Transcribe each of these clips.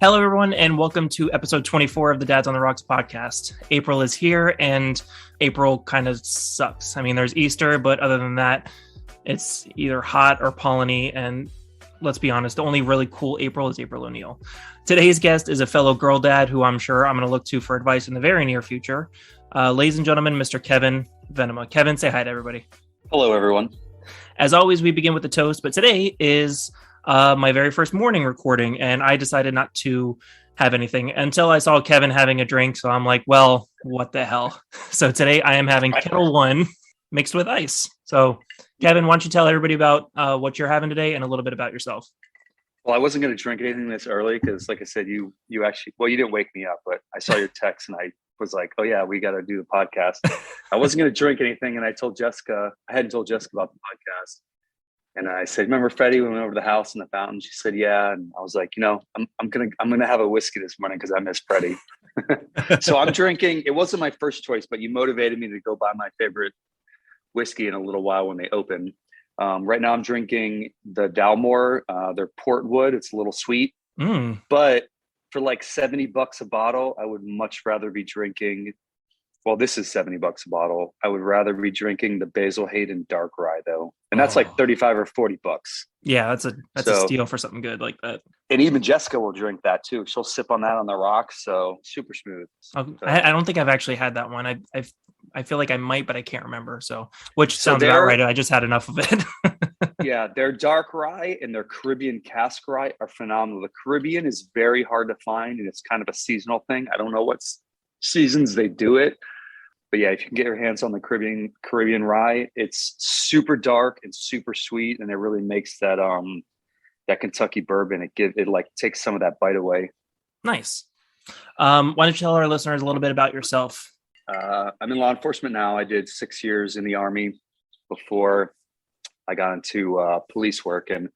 Hello, everyone, and welcome to episode 24 of the Dads on the Rocks podcast. April is here, and April kind of sucks. I mean, there's Easter, but other than that, it's either hot or polleny, and let's be honest, the only really cool April is April O'Neil. Today's guest is a fellow girl dad who I'm sure I'm going to look to for advice in the very near future. Ladies and gentlemen, Mr. Kevin Venema. Kevin, say hi to everybody. Hello, everyone. As always, we begin with the toast, but today is my very first morning recording, and I decided not to have anything until I saw Kevin having a drink. So I'm like, well, what the hell? So today I am having Kettle One mixed with ice. So Kevin, why don't you tell everybody about what you're having today and a little bit about yourself? Well, I wasn't going to drink anything this early because, like I said, you actually, well, you didn't wake me up, but I saw your text and I was like, oh yeah, we got to do the podcast. I wasn't going to drink anything, and I hadn't told Jessica about the podcast. And I said, remember Freddie when we went over to the house in the fountain? She said, yeah. And I was like, I'm gonna have a whiskey this morning because I miss Freddie. So I'm drinking. It wasn't my first choice, but you motivated me to go buy my favorite whiskey in a little while when they open. Right now I'm drinking the Dalmore, their Portwood. It's a little sweet, but for like $70 a bottle, I would much rather be drinking. Well, this is $70 a bottle. I would rather be drinking the Basil Hayden Dark Rye though. And that's like $35 or $40. Yeah, that's a steal for something good like that. And even Jessica will drink that too. She'll sip on that on the rocks. So super smooth. I don't think I've actually had that one. I feel like I might, but I can't remember. So which sounds about right. I just had enough of it. Yeah, their Dark Rye and their Caribbean Cask Rye are phenomenal. The Caribbean is very hard to find, and it's kind of a seasonal thing. I don't know what seasons they do it. But yeah, if you can get your hands on the Caribbean Rye, it's super dark and super sweet, and it really makes that Kentucky bourbon. It like takes some of that bite away. Nice. Why don't you tell our listeners a little bit about yourself? I'm in law enforcement now. I did 6 years in the Army before I got into police work, and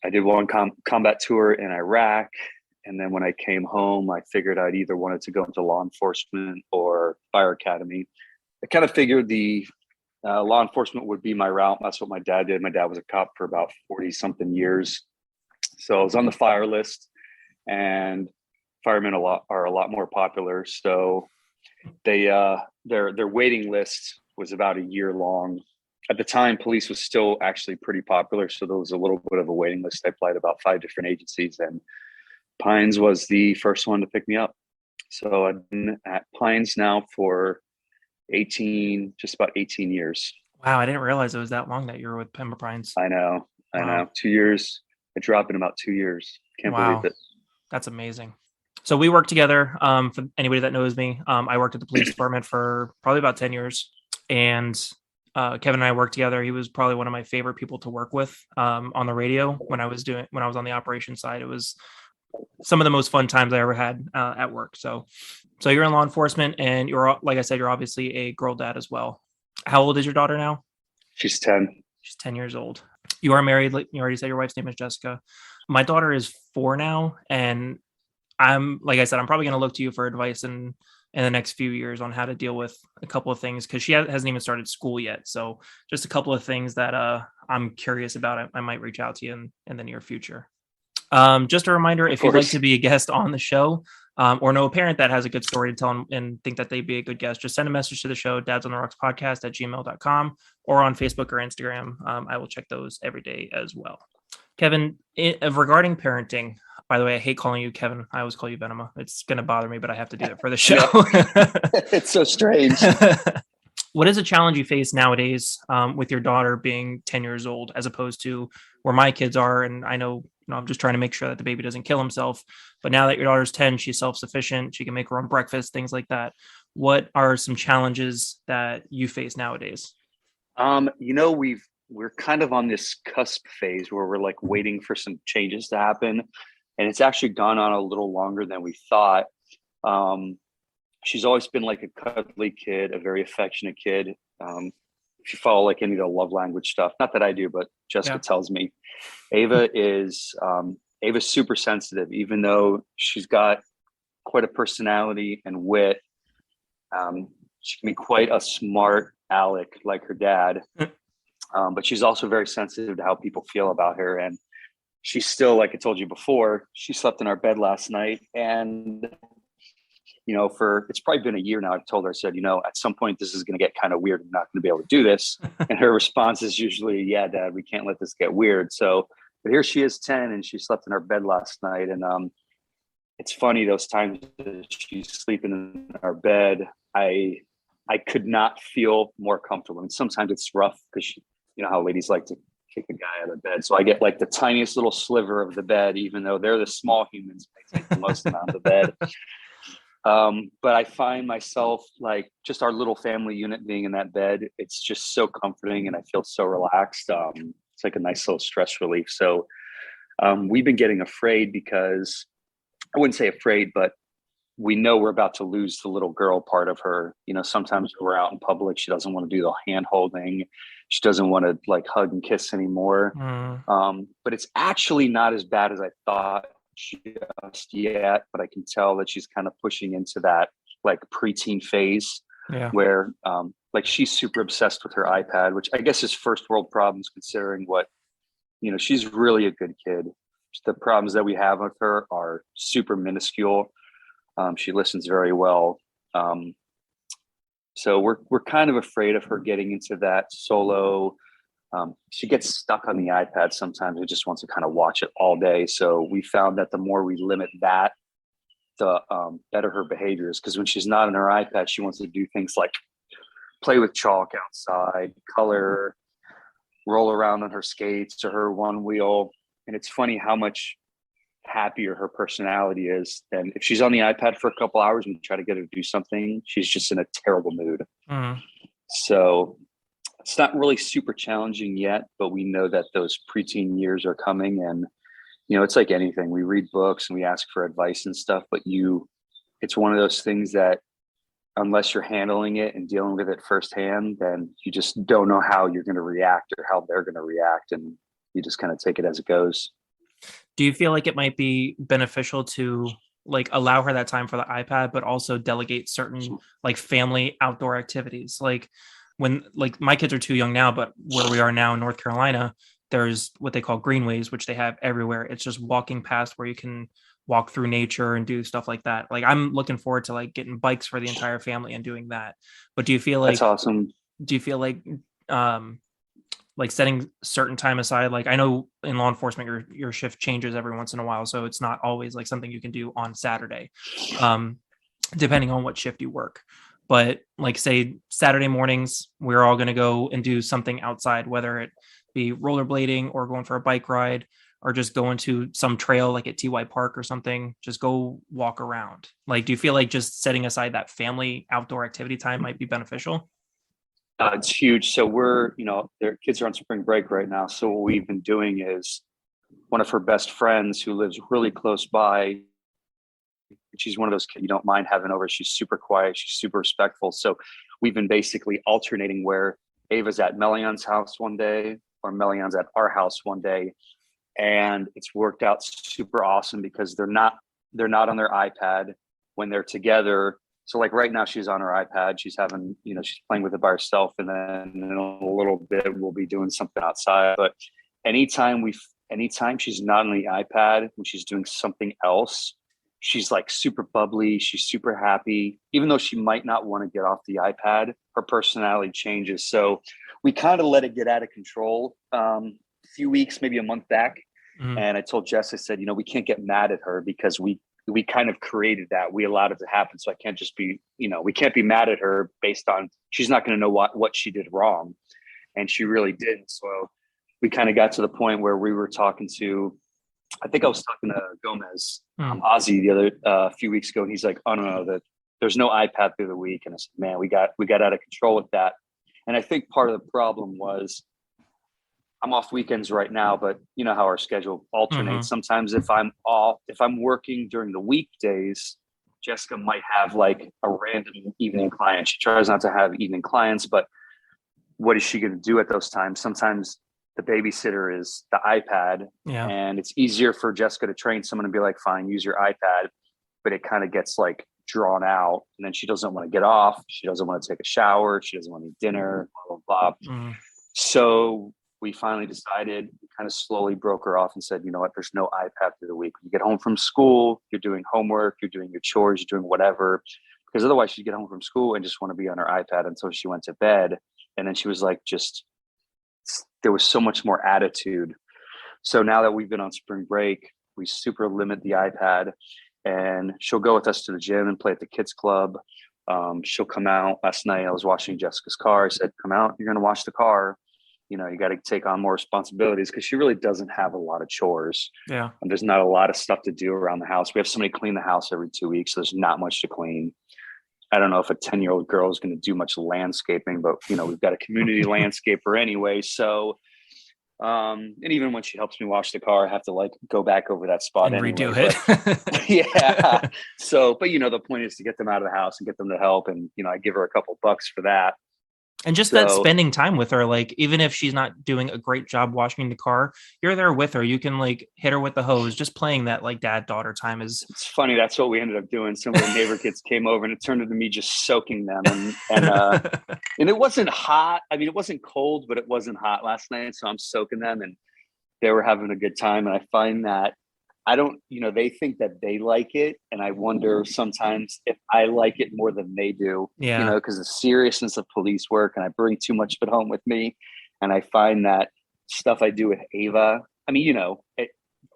I did one combat tour in Iraq. And then when I came home, I figured I'd either wanted to go into law enforcement or fire academy. I kind of figured the law enforcement would be my route. That's what my dad did. My dad was a cop for about 40 something years. So I was on the fire list, and firemen are a lot more popular. So their waiting list was about a year long. At the time, police was still actually pretty popular. So there was a little bit of a waiting list. I applied about 5 different agencies, and Pines was the first one to pick me up. So I've been at Pines now for just about 18 years. Wow, I didn't realize it was that long that you were with Pembroke Pines. I know. 2 years. I dropped in about 2 years. Can't believe it. That's amazing. So we worked together. For anybody that knows me, I worked at the police department for probably about 10 years. And Kevin and I worked together. He was probably one of my favorite people to work with on the radio when I was on the operations side. It was some of the most fun times I ever had at work. So you're in law enforcement, and you're, like I said, you're obviously a girl dad as well. How old is your daughter now? She's 10. She's 10 years old. You are married. Like you already said, your wife's name is Jessica. My daughter is 4 now. And like I said, I'm probably going to look to you for advice in the next few years on how to deal with a couple of things, because she hasn't even started school yet. So just a couple of things that I'm curious about. I might reach out to you in the near future. Just a reminder, if you'd like to be a guest on the show, or know a parent that has a good story to tell and think that they'd be a good guest, just send a message to the show, Dads on the Rocks podcast @gmail.com, or on Facebook or Instagram. I will check those every day as well. Kevin, regarding parenting, by the way, I hate calling you Kevin. I always call you Venema. It's going to bother me, but I have to do it for the show. It's so strange. What is a challenge you face nowadays with your daughter being 10 years old, as opposed to where my kids are? And I know, I'm just trying to make sure that the baby doesn't kill himself. But now that your daughter's 10, she's self-sufficient. She can make her own breakfast, things like that. What are some challenges that you face nowadays? We're kind of on this cusp phase where we're like waiting for some changes to happen. And it's actually gone on a little longer than we thought. She's always been like a cuddly kid, a very affectionate kid. If you follow like any of the love language stuff, not that I do, but Jessica tells me, Ava's super sensitive, even though she's got quite a personality and wit. She can be quite a smart aleck like her dad. But she's also very sensitive to how people feel about her. And she's still, like I told you before, she slept in our bed last night. And, it's probably been a year now. I've told her, I said, at some point this is going to get kind of weird. I'm not going to be able to do this. And her response is usually, yeah, Dad, we can't let this get weird. So, but here she is 10 and she slept in our bed last night. And it's funny, those times that she's sleeping in our bed, I could not feel more comfortable. And sometimes it's rough because you know how ladies like to kick a guy out of bed. So I get like the tiniest little sliver of the bed, even though they're the small humans, they take the most amount of the bed. But I find myself, like, just our little family unit being in that bed, it's just so comforting and I feel so relaxed. It's like a nice little stress relief. So we've been getting afraid because, I wouldn't say afraid, but we know we're about to lose the little girl part of her. Sometimes when we're out in public, she doesn't want to do the hand holding. She doesn't want to like hug and kiss anymore. But it's actually not as bad as I thought just yet, but I can tell that she's kind of pushing into that like preteen phase where like she's super obsessed with her iPad, which I guess is first world problems considering what, she's really a good kid. The problems that we have with her are super minuscule. She listens very well. So we're kind of afraid of her getting into that solo. She gets stuck on the iPad sometimes. She just wants to kind of watch it all day. So we found that the more we limit that, the better her behavior is. Because when she's not on her iPad, she wants to do things like play with chalk outside, color, roll around on her skates or her one wheel. And it's funny how much happier her personality is than if she's on the iPad for a couple hours and we try to get her to do something, she's just in a terrible mood. So it's not really super challenging yet, but we know that those preteen years are coming. And, it's like anything. We read books and we ask for advice and stuff, but it's one of those things that unless you're handling it and dealing with it firsthand, then you just don't know how you're going to react or how they're going to react. And you just kind of take it as it goes. Do you feel like it might be beneficial to like allow her that time for the iPad, but also delegate certain like family outdoor activities? Like when, like, my kids are too young now, but where we are now in North Carolina, there's what they call greenways, which they have everywhere. It's just walking past where you can walk through nature and do stuff like that. Like I'm looking forward to like getting bikes for the entire family and doing that. But do you feel like that's awesome? Do you feel like setting certain time aside? Like I know in law enforcement, your shift changes every once in a while. So it's not always like something you can do on Saturday, depending on what shift you work. But like say Saturday mornings, we're all going to go and do something outside, whether it be rollerblading or going for a bike ride or just going to some trail like at TY Park or something, just go walk around. Like, do you feel like just setting aside that family outdoor activity time might be beneficial? It's huge. So their kids are on spring break right now. So what we've been doing is one of her best friends who lives really close by. She's one of those kids you don't mind having over. She's super quiet. She's super respectful. So we've been basically alternating where Ava's at Melian's house one day or Melian's at our house one day. And it's worked out super awesome because they're not on their iPad when they're together. So like right now she's on her iPad, she's having, she's playing with it by herself. And then in a little bit, we'll be doing something outside. But anytime she's not on the iPad, when she's doing something else, she's like super bubbly. She's super happy. Even though she might not want to get off the iPad, her personality changes. So we kind of let it get out of control a few weeks, maybe a month back. And I told Jess, I said, we can't get mad at her because we kind of created that. We allowed it to happen. So I can't just be, we can't be mad at her based on, she's not going to know what she did wrong. And she really did. So we kind of got to the point where we were talking to, I think I was talking to Gomez, Ozzy the other a few weeks ago. And he's like, oh no, there's no iPad through the week. And I said, man, we got out of control with that. And I think part of the problem was I'm off weekends right now, but you know how our schedule alternates. Sometimes if I'm working during the weekdays, Jessica might have like a random evening client. She tries not to have evening clients, but what is she going to do at those times? Sometimes the babysitter is the iPad, and it's easier for Jessica to train someone and be like, fine, use your iPad, but it kind of gets like drawn out, and then she doesn't want to get off. She doesn't want to take a shower. She doesn't want to eat dinner, blah, blah, blah. So we finally decided, we kind of slowly broke her off and said, you know what, there's no iPad through the week. When you get home from school, you're doing homework, you're doing your chores, you're doing whatever, because otherwise she'd get home from school and just want to be on her iPad until she went to bed. And then she was like, there was so much more attitude. So now that we've been on spring break, we super limit the iPad, and she'll go with us to the gym and play at the kids club. She'll come out. Last night I was washing Jessica's car. I said, come out, you're going to wash the car. You know, you got to take on more responsibilities, because she really doesn't have a lot of chores. Yeah. And there's not a lot of stuff to do around the house. We have somebody clean the house every 2 weeks. So there's not much to clean. I don't know if a 10-year-old girl is going to do much landscaping, but you know, we've got a community landscaper anyway. So, and even when she helps me wash the car, I have to like go back over that spot And anyway. redo it. But, yeah. So, but you know, the point is to get them out of the house and get them to help. And, you know, I give her a couple bucks for that. And just that spending time with her, like, even if she's not doing a great job washing the car, you're there with her. You can like hit her with the hose. Just playing that like dad-daughter time is. It's funny. That's what we ended up doing. Some of the neighbor kids came over, and it turned into me just soaking them. And it wasn't hot. I mean, it wasn't cold, but it wasn't hot last night. So I'm soaking them, and they were having a good time. And I find that they think that they like it. And I wonder sometimes if I like it more than they do, Yeah. you know, because the seriousness of police work, and I bring too much of it home with me. And I find that stuff I do with Ava, I mean, you know,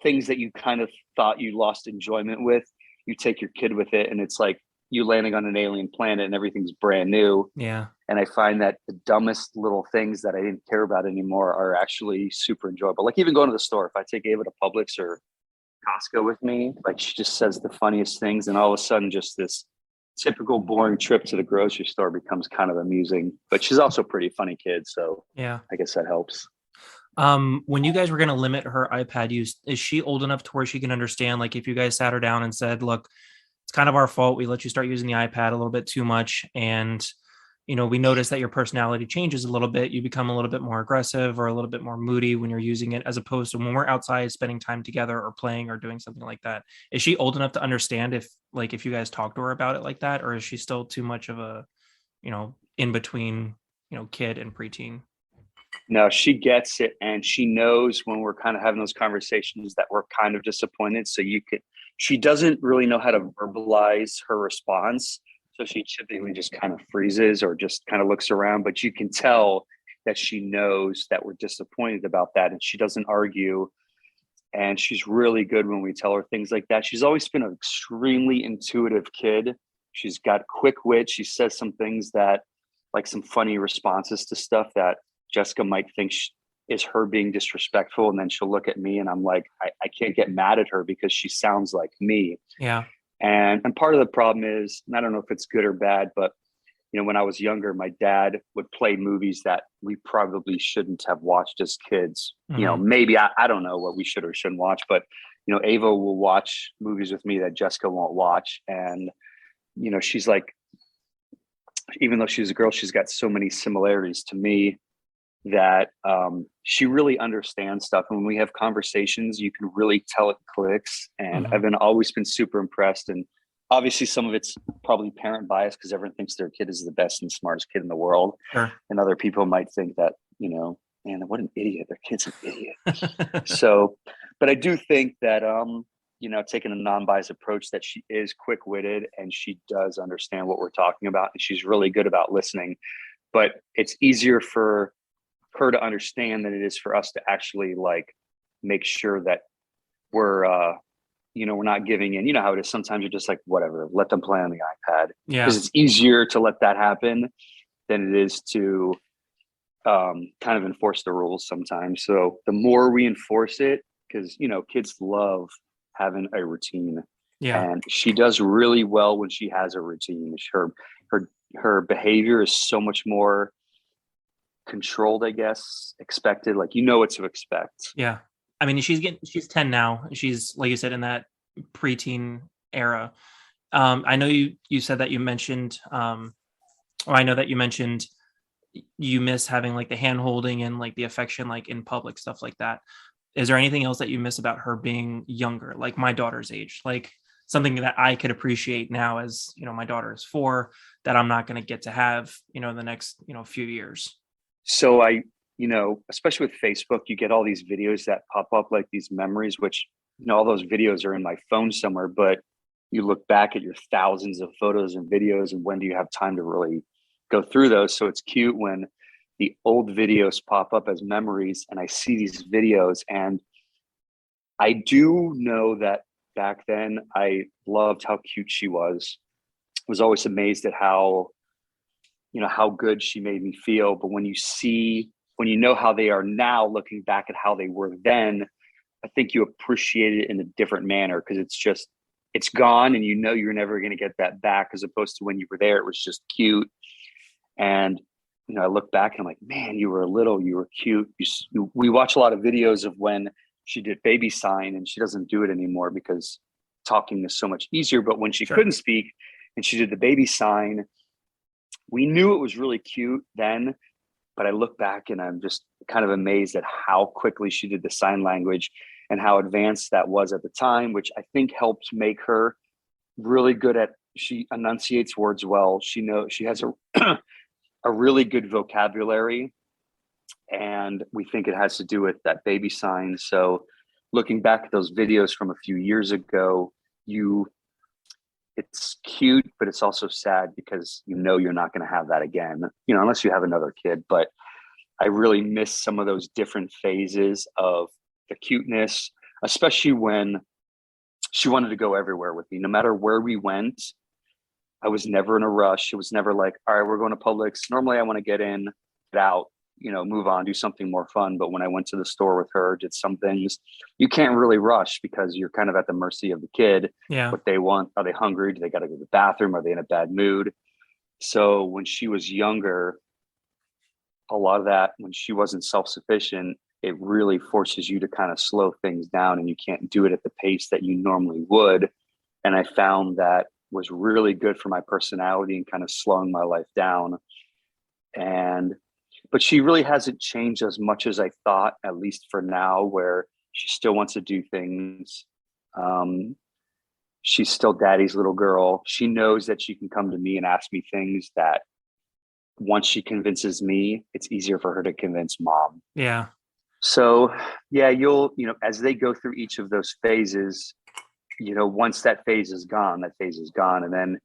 things that you kind of thought you lost enjoyment with, you take your kid with it, and it's like you landing on an alien planet and everything's brand new. Yeah. And I find that the dumbest little things that I didn't care about anymore are actually super enjoyable. Like even going to the store, if I take Ava to Publix or Costco with me, like she just says the funniest things, and all of a sudden just this typical boring trip to the grocery store becomes kind of amusing. But she's also a pretty funny kid, so Yeah. I guess that helps. When you guys were going to limit her iPad use, is she old enough to where she can understand, like if you guys sat her down and said, look, it's kind of our fault, we let you start using the iPad a little bit too much, and you know, we notice that your personality changes a little bit. You become a little bit more aggressive or a little bit more moody when you're using it, as opposed to when we're outside spending time together or playing or doing something like that. Is she old enough to understand if you guys talk to her about it like that, or is she still too much of a, you know, in between, you know, kid and preteen? No, she gets it, and she knows when we're kind of having those conversations that we're kind of disappointed. So she doesn't really know how to verbalize her response. So she typically just kind of freezes or just kind of looks around, but you can tell that she knows that we're disappointed about that, and she doesn't argue. And she's really good when we tell her things like that. She's always been an extremely intuitive kid. She's got quick wit. She says some things that, like some funny responses to stuff that Jessica might think is her being disrespectful. And then she'll look at me, and I'm like, I can't get mad at her because she sounds like me. Yeah. And part of the problem is, and I don't know if it's good or bad, but you know, when I was younger, my dad would play movies that we probably shouldn't have watched as kids. Mm-hmm. You know, maybe I don't know what we should or shouldn't watch, but you know, Ava will watch movies with me that Jessica won't watch. And, you know, she's like, even though she's a girl, she's got so many similarities to me that she really understands stuff. And when we have conversations, you can really tell it clicks. And Mm-hmm. I've always been super impressed. And obviously some of it's probably parent bias, because everyone thinks their kid is the best and smartest kid in the world. Sure. And other people might think that, you know, man, what an idiot, their kid's an idiot. So, but I do think that, you know, taking a non-biased approach, that she is quick-witted and she does understand what we're talking about. And she's really good about listening, but it's easier for her to understand than it is for us to actually like make sure that we're you know, we're not giving in. You know how it is, sometimes you're just like, whatever, let them play on the iPad. Yeah. Because it's easier to let that happen than it is to kind of enforce the rules sometimes. So the more we enforce it, because you know, kids love having a routine. Yeah. And she does really well when she has a routine. Her behavior is so much more controlled, I guess, expected, like you know what to expect. Yeah. I mean, she's 10 now. She's, like you said, in that preteen era. I know you said that you mentioned, or I know that you mentioned you miss having like the hand holding and like the affection, like in public, stuff like that. Is there anything else that you miss about her being younger, like my daughter's age, like something that I could appreciate now, as you know, my daughter is 4, that I'm not going to get to have, you know, the next, you know, few years? So especially with Facebook, you get all these videos that pop up, like these memories, which, all those videos are in my phone somewhere, but you look back at your thousands of photos and videos, and when do you have time to really go through those? So it's cute when the old videos pop up as memories, and I see these videos, and I do know that back then I loved how cute she was. I was always amazed at how good she made me feel. But when you know how they are now, looking back at how they were then, I think you appreciate it in a different manner, because it's gone, and you're never going to get that back, as opposed to when you were there, it was just cute. And I look back and I'm like, man, you were little, you were cute. We watch a lot of videos of when she did baby sign, and she doesn't do it anymore because talking is so much easier. But when she couldn't speak and she did the baby sign, we knew it was really cute then. But I look back and I'm just kind of amazed at how quickly she did the sign language and how advanced that was at the time, which I think helped make her really good she enunciates words well. She has a really good vocabulary, and we think it has to do with that baby sign. So looking back at those videos from a few years ago, it's cute, but it's also sad, because you're not going to have that again, unless you have another kid. But I really miss some of those different phases of the cuteness, especially when she wanted to go everywhere with me. No matter where we went, I was never in a rush. It was never like, all right, we're going to Publix. Normally I want to get in, get out, move on, do something more fun. But when I went to the store with her, did some things, you can't really rush, because you're kind of at the mercy of the kid. Yeah. What they want. Are they hungry? Do they got to go to the bathroom? Are they in a bad mood? So when she was younger, a lot of that, when she wasn't self-sufficient, it really forces you to kind of slow things down, and you can't do it at the pace that you normally would. And I found that was really good for my personality and kind of slowing my life down. But she really hasn't changed as much as I thought, at least for now, where she still wants to do things. She's still daddy's little girl. She knows that she can come to me and ask me things that, once she convinces me, it's easier for her to convince mom. Yeah. So yeah, as they go through each of those phases, once that phase is gone, that phase is gone. And then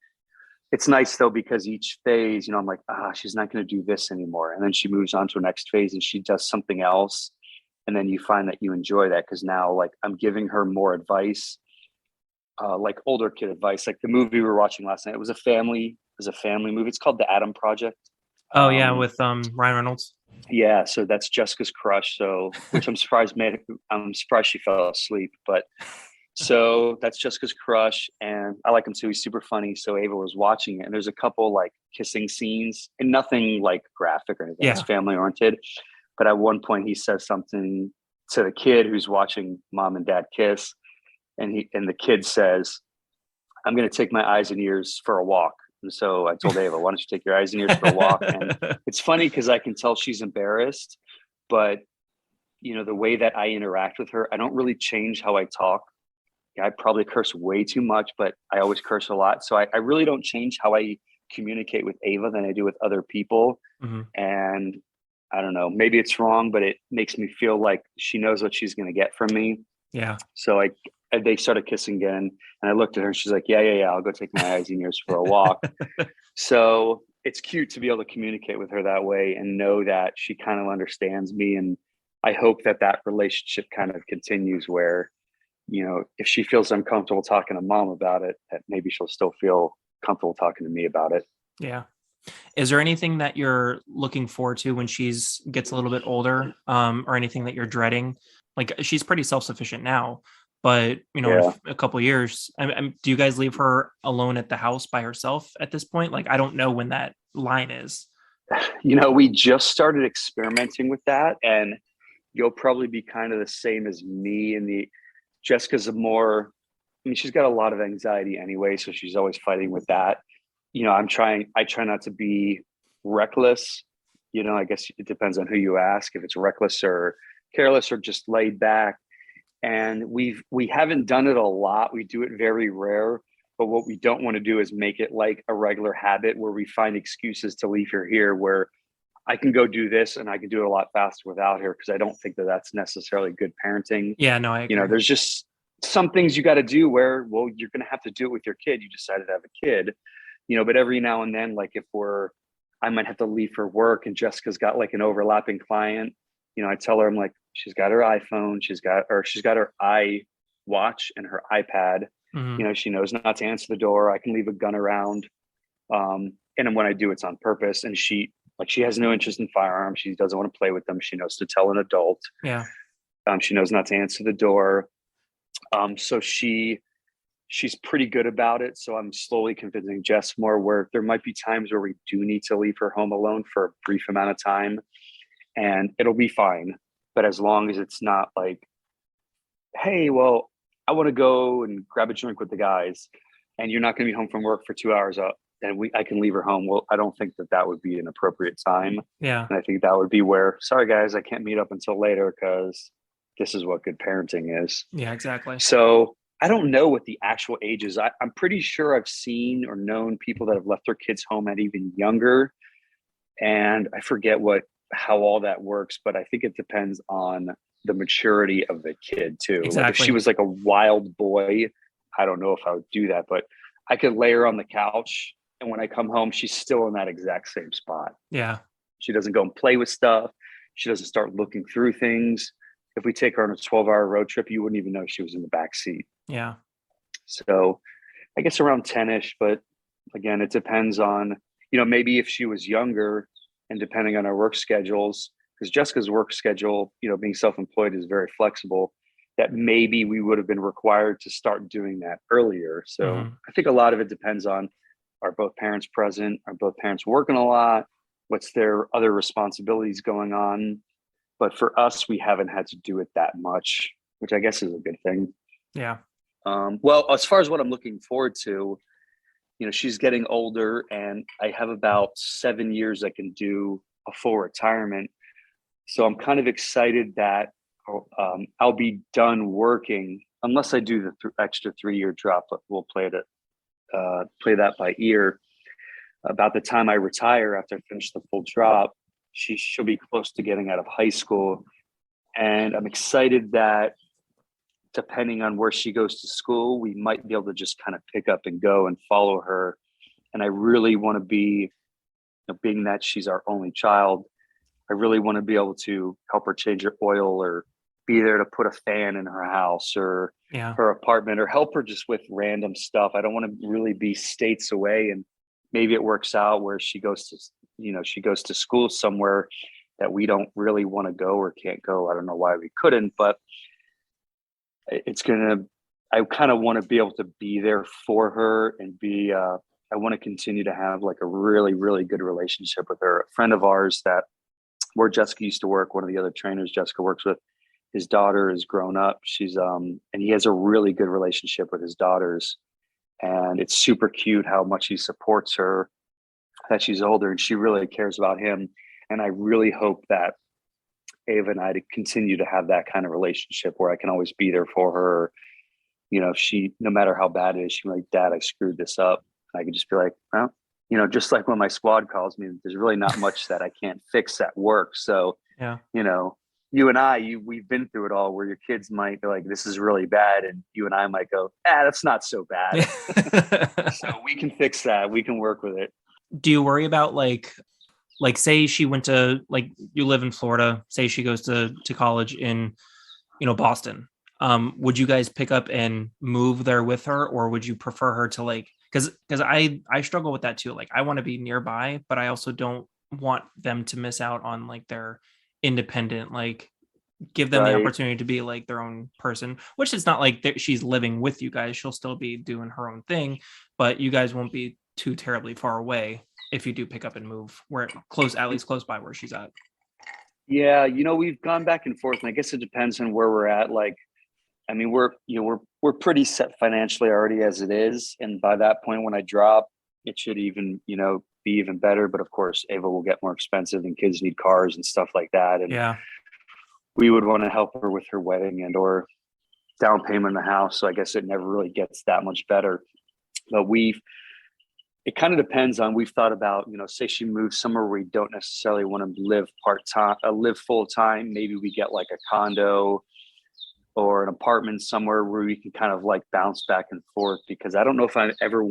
it's nice though, because each phase, I'm like, she's not going to do this anymore. And then she moves on to a next phase and she does something else. And then you find that you enjoy that, because now, like, I'm giving her more advice, like older kid advice. Like the movie we were watching last night, it was a family movie. It's called The Adam Project. Oh yeah, with Ryan Reynolds. Yeah, so that's Jessica's crush. So, which I'm surprised she fell asleep. But so that's Jessica's crush, and I like him too. He's super funny. So Ava was watching it, and there's a couple like kissing scenes, and nothing like graphic or anything. Yeah. It's family oriented. But at one point, he says something to the kid who's watching mom and dad kiss, and the kid says, "I'm going to take my eyes and ears for a walk." And so I told Ava, "Why don't you take your eyes and ears for a walk?" And it's funny because I can tell she's embarrassed, but the way that I interact with her, I don't really change how I talk. I probably curse way too much, but I always curse a lot. So I really don't change how I communicate with Ava than I do with other people. Mm-hmm. And I don't know, maybe it's wrong, but it makes me feel like she knows what she's going to get from me. Yeah. So they started kissing again, and I looked at her and she's like, yeah, I'll go take my eyes and ears for a walk. So it's cute to be able to communicate with her that way and know that she kind of understands me. And I hope that relationship kind of continues where, if she feels uncomfortable talking to mom about it, that maybe she'll still feel comfortable talking to me about it. Yeah. Is there anything that you're looking forward to when gets a little bit older, or anything that you're dreading? Like, she's pretty self-sufficient now, but in a couple of years, do you guys leave her alone at the house by herself at this point? Like, I don't know when that line is. We just started experimenting with that, and you'll probably be kind of the same as me. Jessica's she's got a lot of anxiety anyway, so she's always fighting with that. I try not to be reckless. I guess it depends on who you ask, if it's reckless or careless or just laid back. And we haven't done it a lot. We do it very rare, but what we don't want to do is make it like a regular habit where we find excuses to leave her here, where I can go do this and I can do it a lot faster without her, because I don't think that that's necessarily good parenting. Yeah, no, I agree. There's just some things you got to do where, well, you're going to have to do it with your kid. You decided to have a kid, but every now and then, like I might have to leave for work and Jessica's got like an overlapping client, I tell her, I'm like, she's got her iPhone, she's got her iWatch and her iPad. Mm-hmm. She knows not to answer the door. I can leave a gun around. And then when I do, it's on purpose. And she has no interest in firearms. She doesn't want to play with them. She knows to tell an adult. Yeah. She knows not to answer the door. So she's pretty good about it. So I'm slowly convincing Jess more, where there might be times where we do need to leave her home alone for a brief amount of time, and it'll be fine. But as long as it's not like, hey, well, I want to go and grab a drink with the guys and you're not going to be home from work for 2 hours up, and I can leave her home. Well, I don't think that would be an appropriate time. Yeah. And I think that would be where, sorry guys, I can't meet up until later because this is what good parenting is. Yeah, exactly. So I don't know what the actual age is. I'm pretty sure I've seen or known people that have left their kids home at even younger. And I forget how all that works, but I think it depends on the maturity of the kid too. Exactly. Like if she was like a wild boy, I don't know if I would do that, but I could lay her on the couch, and when I come home, she's still in that exact same spot. Yeah. She doesn't go and play with stuff. She doesn't start looking through things. If we take her on a 12-hour road trip, you wouldn't even know she was in the back seat. Yeah. So I guess around 10-ish, but again, it depends on, maybe if she was younger and depending on our work schedules, because Jessica's work schedule, being self-employed is very flexible, that maybe we would have been required to start doing that earlier. So I think a lot of it depends on, are both parents present? Are both parents working a lot? What's their other responsibilities going on? But for us, we haven't had to do it that much, which I guess is a good thing. Yeah. Well, as far as what I'm looking forward to, she's getting older and I have about 7 years I can do a full retirement. So I'm kind of excited that I'll be done working, unless I do the extra 3-year drop, but we'll play that by ear. About the time I retire, after I finish the full drop, she'll be close to getting out of high school. And I'm excited that depending on where she goes to school, we might be able to just kind of pick up and go and follow her. And I really want to be, being that she's our only child, I really want to be able to help her change her oil or be there to put a fan in her house or her apartment, or help her just with random stuff. I don't want to really be states away, and maybe it works out where she goes to school somewhere that we don't really want to go or can't go. I don't know why we couldn't, but I kind of want to be able to be there for her and I want to continue to have like a really, really good relationship with her. A friend of ours where Jessica used to work, one of the other trainers Jessica works with, his daughter is grown up. She's and he has a really good relationship with his daughters. And it's super cute how much he supports her, that she's older and she really cares about him. And I really hope that Ava and I to continue to have that kind of relationship where I can always be there for her. She, no matter how bad it is, she's like, Dad, I screwed this up. And I could just be like, well, just like when my squad calls me, there's really not much that I can't fix at work. So, you and we've been through it all, where your kids might be like, this is really bad. And you and I might go, that's not so bad. So we can fix that. We can work with it. Do you worry about like say she went to, like, you live in Florida, say she goes to college in, Boston. Would you guys pick up and move there with her, or would you prefer her to because I struggle with that too. Like, I want to be nearby, but I also don't want them to miss out on like their independent, like give them the opportunity to be like their own person, which is not like she's living with you guys. She'll still be doing her own thing, but you guys won't be too terribly far away if you do pick up and move at least close by where she's at. Yeah. We've gone back and forth, and I guess it depends on where we're at. Like, I mean, we're pretty set financially already as it is. And by that point, when I drop, it should even, be even better. But of course, Ava will get more expensive and kids need cars and stuff like that. And we would want to help her with her wedding and or down payment in the house. So I guess it never really gets that much better. But it kind of depends on, we've thought about, say she moves somewhere where we don't necessarily want to live part-time, live full-time. Maybe we get like a condo or an apartment somewhere where we can kind of like bounce back and forth, because I don't know if I ever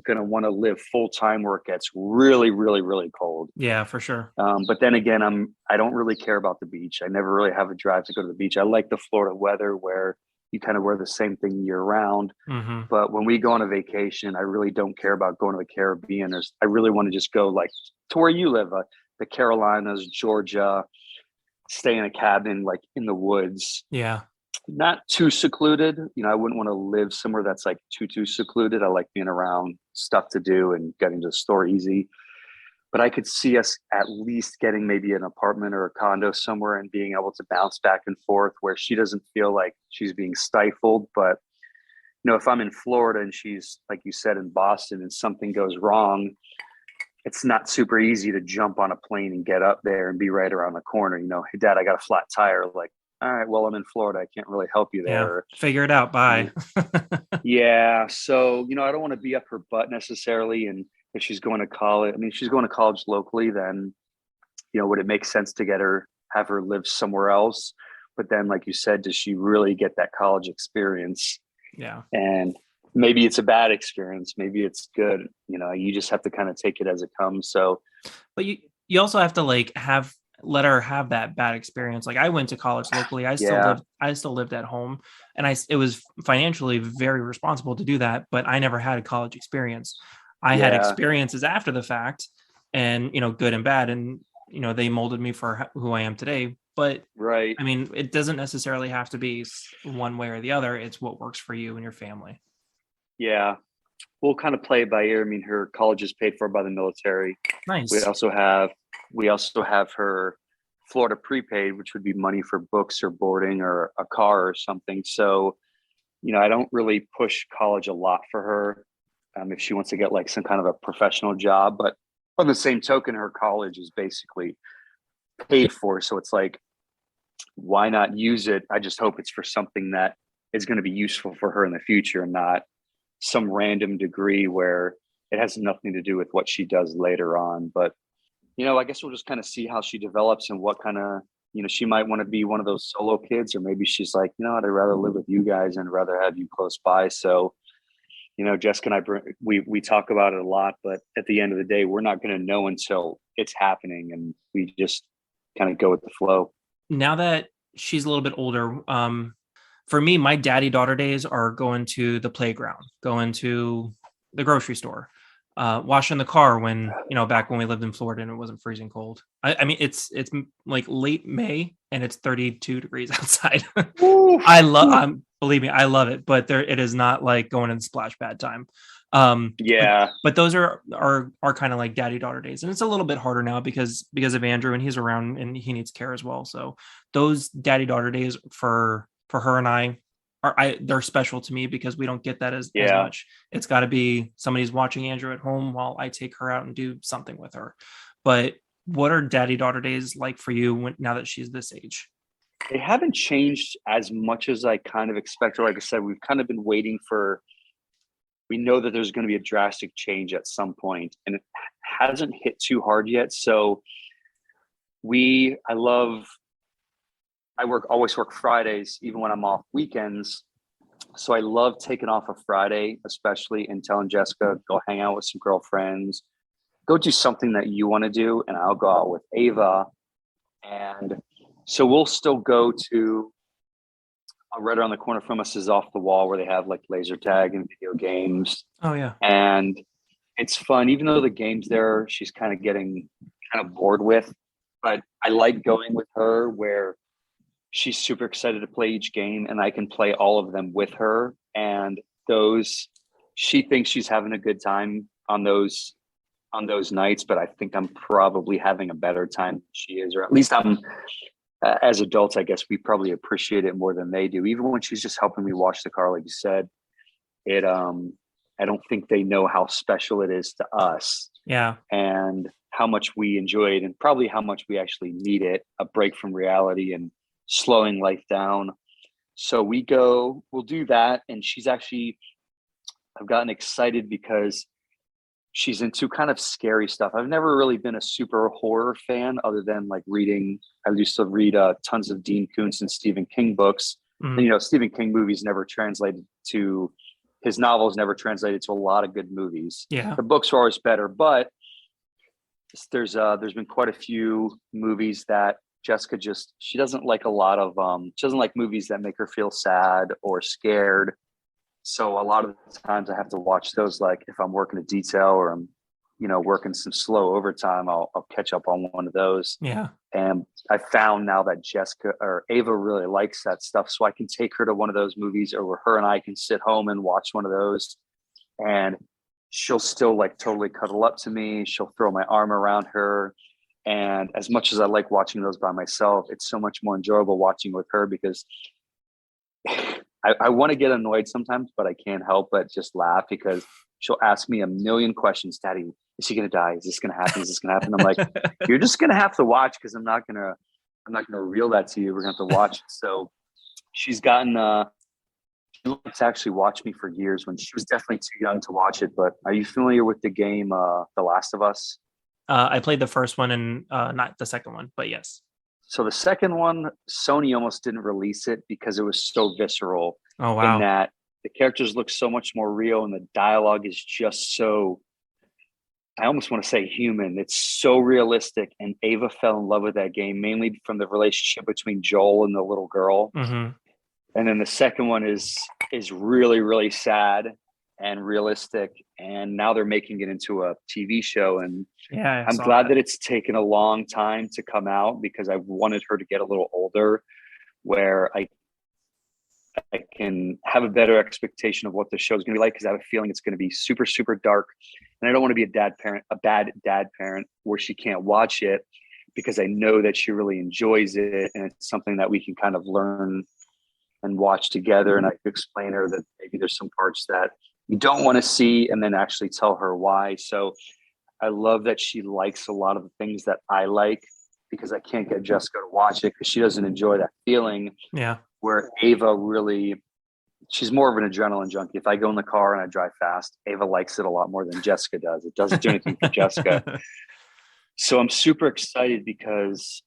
gonna want to live full-time where it gets really, really, really cold. Yeah, for sure. But then again, I don't really care about the beach. I never really have a drive to go to the beach. I like the Florida weather where you kind of wear the same thing year round. Hmm. But when we go on a vacation, I really don't care about going to the Caribbean. I really want to just go like to where you live, the Carolinas, Georgia, stay in a cabin like in the woods, Yeah. not too secluded. I wouldn't want to live somewhere that's like too secluded. I like being around stuff to do and getting to the store easy. But I could see us at least getting maybe an apartment or a condo somewhere and being able to bounce back and forth where she doesn't feel like she's being stifled. But if I'm in Florida and she's, like you said, in Boston and something goes wrong, it's not super easy to jump on a plane and get up there and be right around the corner. Hey, Dad, I got a flat tire. Like, all right, well, I'm in Florida. I can't really help you Yeah. there. Figure it out. Bye. Yeah. So, I don't want to be up her butt necessarily. And if she's going to college, if she's going to college locally, then, would it make sense to have her live somewhere else? But then, like you said, does she really get that college experience? Yeah. And maybe it's a bad experience. Maybe it's good. You just have to kind of take it as it comes. So, But you also have to like let her have that bad experience. Like I went to college locally. I still lived at home, and it was financially very responsible to do that, but I never had a college experience. I had experiences after the fact, and good and bad, and they molded me for who I am today. But right. I mean, it doesn't necessarily have to be one way or the other. It's what works for you and your family. Yeah. We'll kind of play it by ear. Her college is paid for by the military. Nice. We also have her Florida prepaid, which would be money for books or boarding or a car or something. So, I don't really push college a lot for her. If she wants to get like some kind of a professional job, but on the same token, her college is basically paid for. So it's like, why not use it? I just hope it's for something that is going to be useful for her in the future, and not some random degree where it has nothing to do with what she does later on. But, I guess we'll just kind of see how she develops and what kind of, she might want to be one of those solo kids, or maybe she's like, I'd rather live with you guys and rather have you close by. So, Jessica and I, we talk about it a lot, but at the end of the day, we're not going to know until it's happening, and we just kind of go with the flow. Now that she's a little bit older, for me, my daddy-daughter days are going to the playground, going to the grocery store, washing the car when, back when we lived in Florida and it wasn't freezing cold. I mean, it's like late May and it's 32 degrees outside. Believe me, I love it, but it is not like going in splash pad time. But those are kind of like daddy-daughter days, and it's a little bit harder now because of Andrew, and he's around and he needs care as well. So those daddy-daughter days for her and I they're special to me because we don't get that as much. It's got to be somebody's watching Andrew at home while I take her out and do something with her. But what are daddy-daughter days like for you now that she's this age? They haven't changed as much as I kind of expected. Like I said, we've kind of been waiting we know that there's going to be a drastic change at some point, and it hasn't hit too hard yet. So I always work Fridays, even when I'm off weekends. So I love taking off a Friday, especially, and telling Jessica, go hang out with some girlfriends, go do something that you want to do. And I'll go out with Ava. And so we'll still go to, right around the corner from us is Off the Wall, where they have like laser tag and video games. Oh yeah. And it's fun, even though the games there, she's kind of getting kind of bored with, but I like going with her where she's super excited to play each game and I can play all of them with her. And she thinks she's having a good time on those nights, but I think I'm probably having a better time than she is, or at least as adults, I guess we probably appreciate it more than they do. Even when she's just helping me wash the car, like you said, I don't think they know how special it is to us. Yeah. And how much we enjoy it, and probably how much we actually need it, a break from reality and slowing life down. So we'll do that. And I've gotten excited because she's into kind of scary stuff. I've never really been a super horror fan other than like reading. I used to read tons of Dean Koontz and Stephen King books. And, Mm, you know, Stephen King movies never translated to his novels, never translated to a lot of good movies. yeah. The books are always better, but there's been quite a few movies that Jessica just she doesn't like a lot of she doesn't like movies that make her feel sad or scared. So a lot of the times I have to watch those, like if I'm working a detail or I'm, you know, working some slow overtime, I'll catch up on one of those. Yeah. And I found now that Jessica or Ava really likes that stuff. So I can take her to one of those movies, or where her and I can sit home and watch one of those. And she'll still like totally cuddle up to me. She'll throw my arm around her. And as much as I like watching those by myself, it's so much more enjoyable watching with her, because I want to get annoyed sometimes, but I can't help but just laugh, because she'll ask me a million questions. Daddy, is he going to die? Is this going to happen? Is this going to happen? I'm like, you're just going to have to watch, because I'm not going to reel that to you. We're going to have to watch it. So she's gotten, she likes to actually watch me for years, when she was definitely too young to watch it. But are you familiar with the game, The Last of Us? I played the first one and not the second one, but yes. So the second one, Sony almost didn't release it because it was so visceral, Oh, in wow. that the characters look so much more real and the dialogue is just so, I almost want to say human. It's so realistic. And Ava fell in love with that game, mainly from the relationship between Joel and the little girl. Hmm. And then the second one is really, really sad and realistic. And now they're making it into a TV show. And Yeah, I I'm saw glad that. that it's taken a long time to come out, because I wanted her to get a little older, where I can have a better expectation of what the show is going to be like, because I have a feeling it's going to be super, super dark. And I don't want to be a bad dad parent where she can't watch it, because I know that she really enjoys it. And it's something that we can kind of learn and watch together. And I could explain her that maybe there's some parts that you don't want to see, and then actually tell her why. So I love that she likes a lot of the things that I like, because I can't get Jessica to watch it because she doesn't enjoy that feeling. Yeah. Where Ava really, she's more of an adrenaline junkie. If I go in the car and I drive fast, Ava likes it a lot more than Jessica does. It doesn't do anything for Jessica. So I'm super excited, because,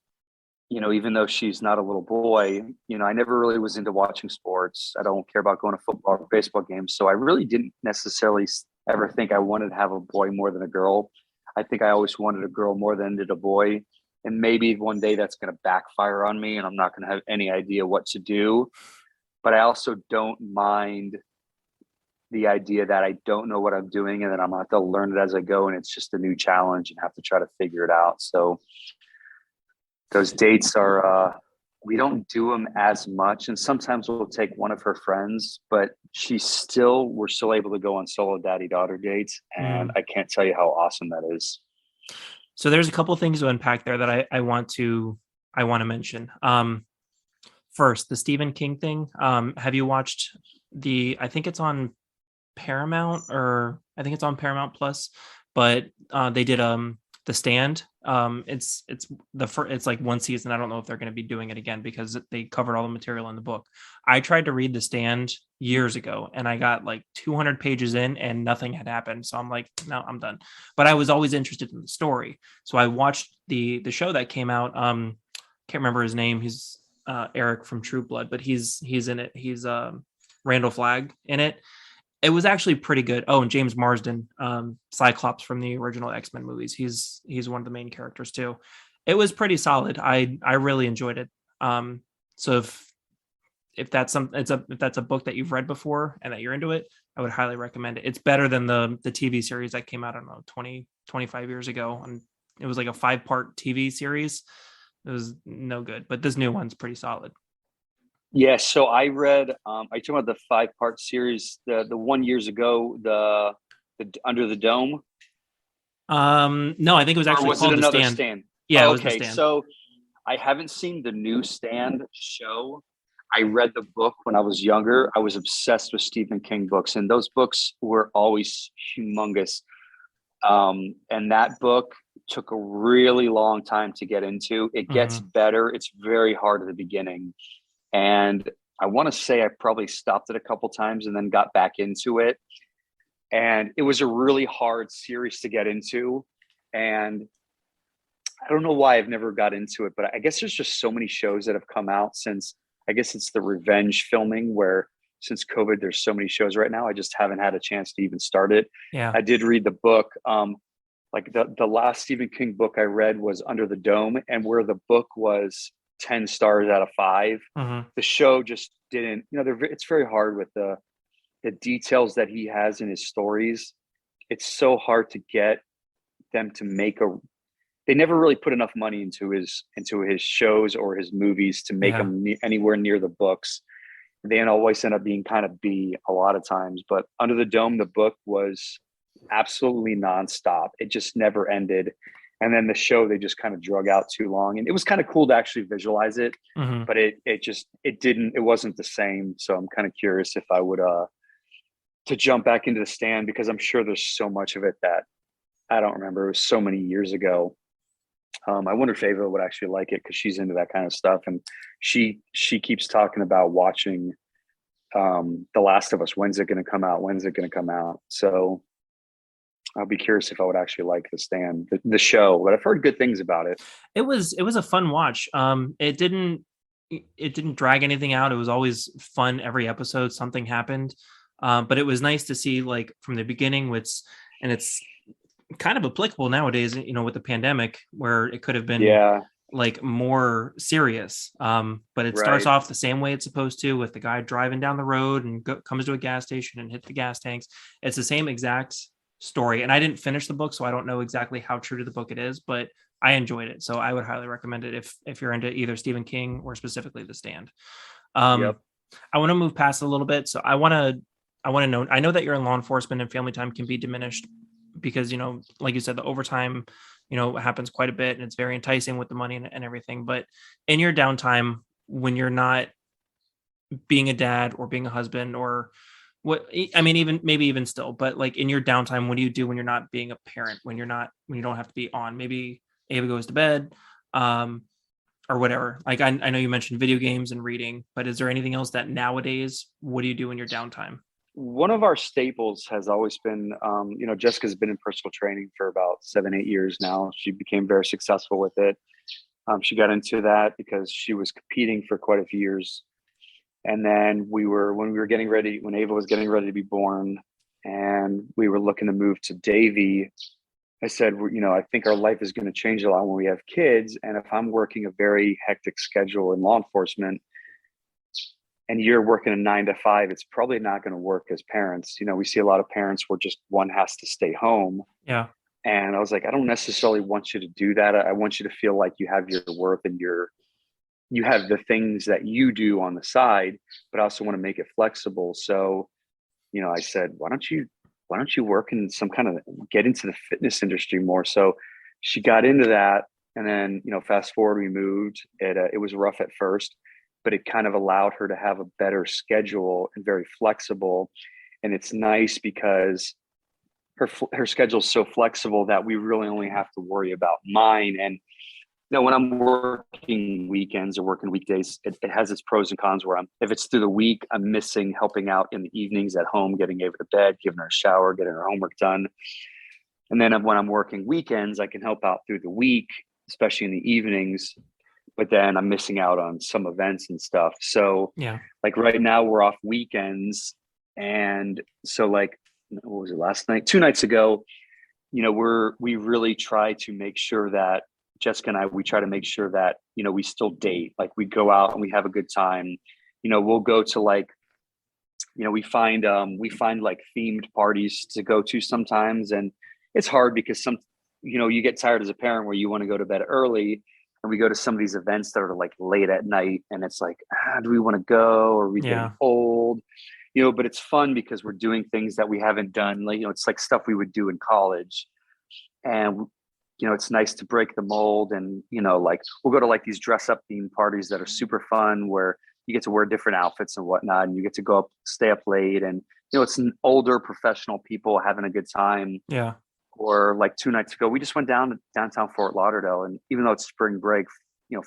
you know, even though she's not a little boy, you know, I never really was into watching sports. I don't care about going to football or baseball games. So I really didn't necessarily ever think I wanted to have a boy more than a girl. I think I always wanted a girl more than did a boy. And maybe one day that's going to backfire on me and I'm not going to have any idea what to do. But I also don't mind the idea that I don't know what I'm doing, and then I'm going to have to learn it as I go. And it's just a new challenge and have to try to figure it out. So those dates are, we don't do them as much. And sometimes we'll take one of her friends, but we're still able to go on solo daddy daughter dates. And Mm. I can't tell you how awesome that is. So there's a couple things to unpack there that I want to mention. First, the Stephen King thing. Have you watched I think it's on Paramount, or I think it's on Paramount Plus, but they did The Stand. It's like one season. I don't know if they're going to be doing it again, because they covered all the material in the book. I tried to read The Stand years ago, and I got like 200 pages in and nothing had happened. So I'm like, no, I'm done. But I was always interested in the story. So I watched the show that came out. Can't remember his name. He's Eric from True Blood, but he's in it. He's Randall Flagg in it. It was actually pretty good. Oh, and James Marsden, Cyclops from the original X-Men movies. He's one of the main characters too. It was pretty solid. I really enjoyed it. So if that's if that's a book that you've read before and that you're into it, I would highly recommend it. It's better than the TV series that came out, I don't know, 25 years ago. And it was like a 5-part TV series. It was no good, but this new one's pretty solid. Yeah, so I read. I talking about the 5-part series, the one years ago, the Under the Dome, No, I think it was or actually was it called The another Stand. Stand? Yeah, it Oh, was The okay, Stand. so I haven't seen the new Stand show. I read the book when I was younger. I was obsessed with Stephen King books, and those books were always humongous. And that book took a really long time to get into. It gets Hmm. better. It's very hard at the beginning. And I want to say I probably stopped it a couple times and then got back into it. and it was a really hard series to get into. And I don't know why I've never got into it, but I guess there's just so many shows that have come out since, I guess it's the revenge filming, where since COVID, there's so many shows right now. I just haven't had a chance to even start it. Yeah. I did read the book. Like the last Stephen King book I read was Under the Dome, and where the book was 10 stars out of 5, Mm-hmm. the show just didn't, it's very hard with the details that he has in his stories. It's so hard to get them to make a, they never really put enough money into his shows or his movies to make Yeah. them anywhere near the books. They always end up being kind of B a lot of times. But Under the Dome, the book was absolutely nonstop. It just never ended. And then the show, they just kind of drug out too long. And it was kind of cool to actually visualize it, Mm-hmm. but it wasn't the same. So I'm kind of curious if I would to jump back into The Stand, because I'm sure there's so much of it that I don't remember. It was so many years ago. I wonder if Ava would actually like it, because she's into that kind of stuff, and she keeps talking about watching The Last of Us. When's it going to come out? When's it going to come out? So I'll be curious if I would actually like The Stand, the show. But I've heard good things about it. It was a fun watch. It didn't drag anything out. It was always fun. Every episode, something happened. But it was nice to see, like, from the beginning, and it's kind of applicable nowadays, with the pandemic, where it could have been like more serious. But it starts off the same way it's supposed to, with the guy driving down the road and comes to a gas station and hits the gas tanks. It's the same exact story. And I didn't finish the book, so I don't know exactly how true to the book it is, but I enjoyed it. So I would highly recommend it if you're into either Stephen King or specifically The Stand. Yep. I want to move past a little bit. So I want to know, I know that you're in law enforcement and family time can be diminished because, like you said, the overtime, happens quite a bit, and it's very enticing with the money and everything. But in your downtime, when you're not being a dad or being a husband, or what, I mean, even still, but like in your downtime, what do you do when you're not being a parent, when you don't have to be on? Maybe Ava goes to bed, or whatever. Like, I know you mentioned video games and reading, but is there anything else that nowadays, what do you do in your downtime? One of our staples has always been, Jessica's been in personal training for about 7-8 years now. She became very successful with it. She got into that because she was competing for quite a few years. And then when Ava was getting ready to be born, and we were looking to move to Davie, I said, I think our life is going to change a lot when we have kids. And if I'm working a very hectic schedule in law enforcement, and you're working a 9 to 5, it's probably not going to work as parents. We see a lot of parents where just one has to stay home. Yeah. And I was like, I don't necessarily want you to do that. I want you to feel like you have your worth and you have the things that you do on the side, but I also want to make it flexible. So, I said, why don't you work in some kind of, get into the fitness industry more? So she got into that. And then, fast forward, we moved. It was rough at first, but it kind of allowed her to have a better schedule and very flexible. And it's nice because her schedule is so flexible that we really only have to worry about mine. And when I'm working weekends or working weekdays, it has its pros and cons, where if it's through the week, I'm missing helping out in the evenings at home, getting Ava to bed, giving her a shower, getting her homework done. And then when I'm working weekends, I can help out through the week, especially in the evenings, but then I'm missing out on some events and stuff. So Yeah. like right now we're off weekends. And so, like, what was it, last night, 2 nights ago, we really try to make sure that Jessica and we try to make sure that, we still date. Like, we go out and we have a good time. We'll go to, like, we find like themed parties to go to sometimes. And it's hard because you get tired as a parent where you want to go to bed early, and we go to some of these events that are like late at night, and it's like, do we want to go, or are we getting old? But it's fun because we're doing things that we haven't done. Like, it's like stuff we would do in college. And, it's nice to break the mold. And, like, we'll go to like these dress up theme parties that are super fun, where you get to wear different outfits and whatnot, and you get to go up, stay up late. And, it's an older professional people having a good time. Yeah. Or like 2 nights ago, we just went down to downtown Fort Lauderdale. And even though it's spring break,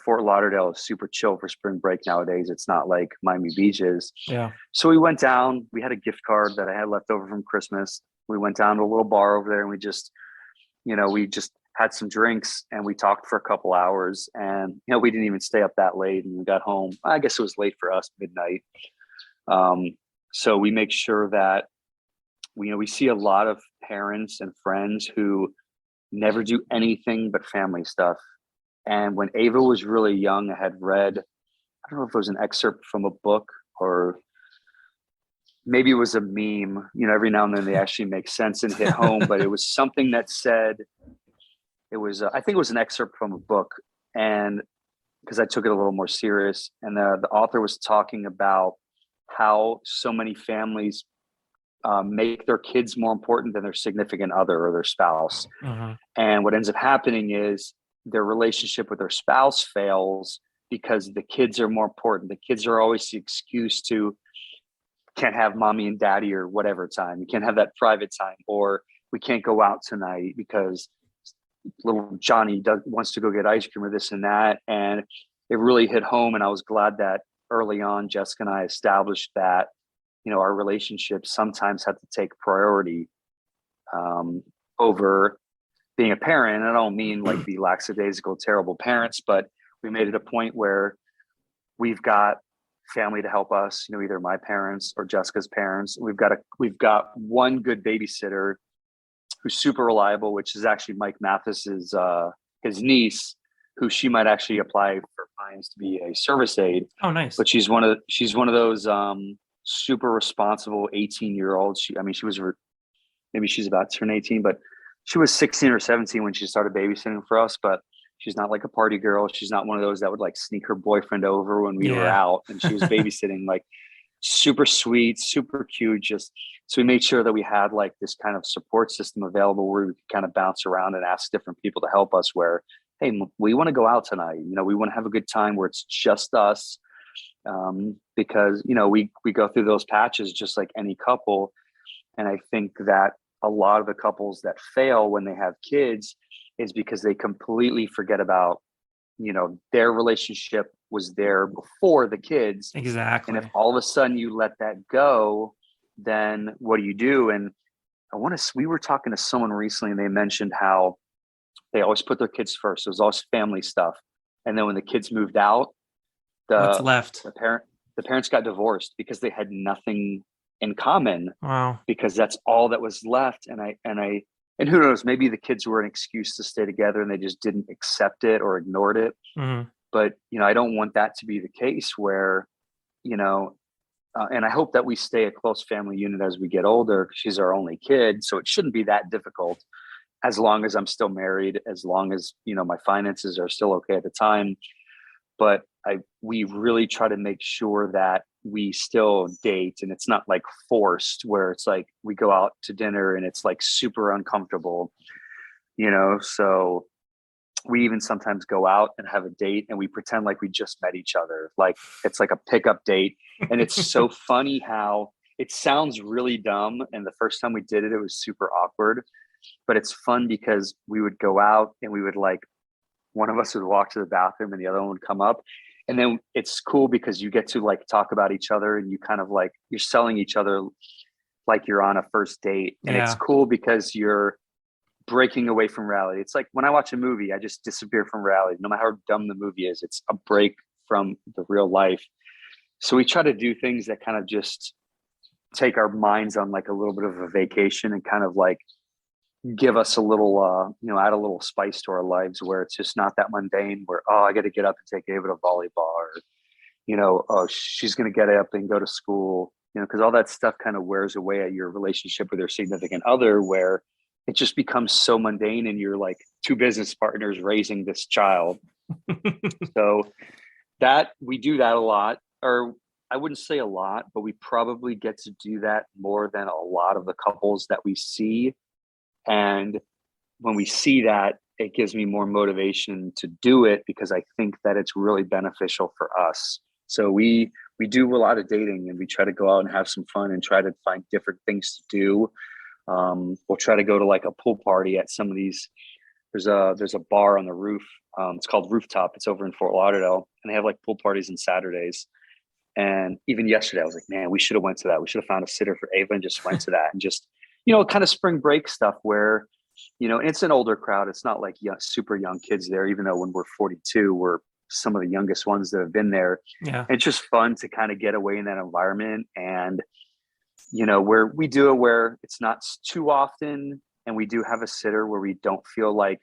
Fort Lauderdale is super chill for spring break nowadays. It's not like Miami Beach is. Yeah. So we went down, we had a gift card that I had left over from Christmas. We went down to a little bar over there and we just had some drinks and we talked for a couple hours, and, we didn't even stay up that late, and we got home. I guess it was late for us, midnight. So we make sure that we see a lot of parents and friends who never do anything but family stuff. And when Ava was really young, I had read, I don't know if it was an excerpt from a book or maybe it was a meme, every now and then they actually make sense and hit home, but it was something that said, I think it was an excerpt from a book, and because I took it a little more serious, and the author was talking about how so many families make their kids more important than their significant other or their spouse. Uh-huh. And what ends up happening is their relationship with their spouse fails because the kids are more important. The kids are always the excuse to can't have mommy and daddy or whatever time. You can't have that private time, or we can't go out tonight because little Johnny wants to go get ice cream or this and that. And it really hit home. And I was glad that early on, Jessica and I established that, our relationship sometimes had to take priority over being a parent. And I don't mean like the lackadaisical, terrible parents, but we made it a point where we've got family to help us, either my parents or Jessica's parents. We've got one good babysitter who's super reliable, which is actually Mike Mathis's his niece, who she might actually apply for fines to be a service aide. Oh, nice. But she's one of those super responsible 18-year-olds. She was maybe she's about to turn 18, but she was 16 or 17 when she started babysitting for us. But she's not like a party girl. She's not one of those that would like sneak her boyfriend over when we were out, and she was babysitting. Like, super sweet, super cute. Just so we made sure that we had like this kind of support system available where we could kind of bounce around and ask different people to help us. Where, hey, we want to go out tonight. We want to have a good time where it's just us. Because we go through those patches just like any couple. And I think that a lot of the couples that fail when they have kids is because they completely forget about, their relationship was there before the kids. Exactly. And if all of a sudden you let that go, then what do you do? And we were talking to someone recently, and they mentioned how they always put their kids first. It was always family stuff. And then when the kids moved out, what's left? The parents got divorced because they had nothing in common. Wow. Because that's all that was left. And who knows, maybe the kids were an excuse to stay together and they just didn't accept it or ignored it. Mm-hmm. But, I don't want that to be the case where, and I hope that we stay a close family unit as we get older, because she's our only kid. So it shouldn't be that difficult as long as I'm still married, as long as, my finances are still okay at the time. But we really try to make sure that we still date, and it's not like forced where it's like we go out to dinner and it's like super uncomfortable, so we even sometimes go out and have a date and we pretend like we just met each other. Like it's like a pickup date. And it's so funny how it sounds really dumb. And the first time we did it, it was super awkward, but it's fun because we would go out and we would like, one of us would walk to the bathroom and the other one would come up. And then it's cool because you get to like talk about each other, and you kind of like, you're selling each other like you're on a first date. And it's cool because you're breaking away from reality. It's like when I watch a movie, I just disappear from reality. No matter how dumb the movie is, it's a break from the real life. So we try to do things that kind of just take our minds on like a little bit of a vacation and kind of like give us a little, add a little spice to our lives, where it's just not that mundane where, oh, I got to get up and take Ava to volleyball, or, oh, she's going to get up and go to school, because all that stuff kind of wears away at your relationship with your significant other, where it just becomes so mundane and you're like two business partners raising this child. So that we do that a lot, or I wouldn't say a lot, but we probably get to do that more than a lot of the couples that we see. And when we see that, it gives me more motivation to do it, because I think that it's really beneficial for us. So we do a lot of dating, and we try to go out and have some fun and try to find different things to do. We'll try to go to like a pool party at some of these. There's a bar on the roof. It's called Rooftop. It's over in Fort Lauderdale, and they have like pool parties on Saturdays. And even yesterday, I was like, man, we should have went to that. We should have found a sitter for Ava and just went to that and just, kind of spring break stuff where, it's an older crowd. It's not like super young kids there, even though when we're 42, we're some of the youngest ones that have been there. Yeah. It's just fun to kind of get away in that environment. And, where we do it where it's not too often. And we do have a sitter where we don't feel like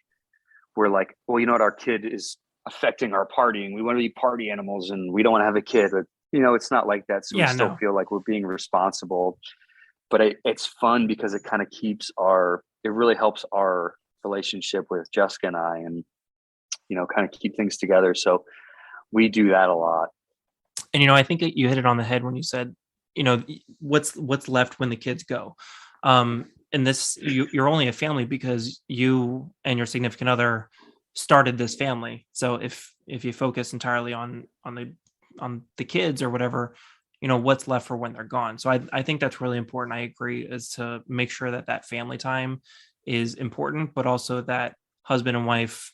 we're like, well, our kid is affecting our partying. We want to be party animals and we don't want to have a kid. But, it's not like that. So we still feel like we're being responsible. But it's fun because it kind of it really helps our relationship with Jessica and I, and, kind of keep things together. So we do that a lot. And, I think you hit it on the head when you said, what's left when the kids go. And this, you're only a family because you and your significant other started this family. So if you focus entirely on the kids or whatever, what's left for when they're gone. So I think that's really important. I agree, is to make sure that family time is important, but also that husband and wife,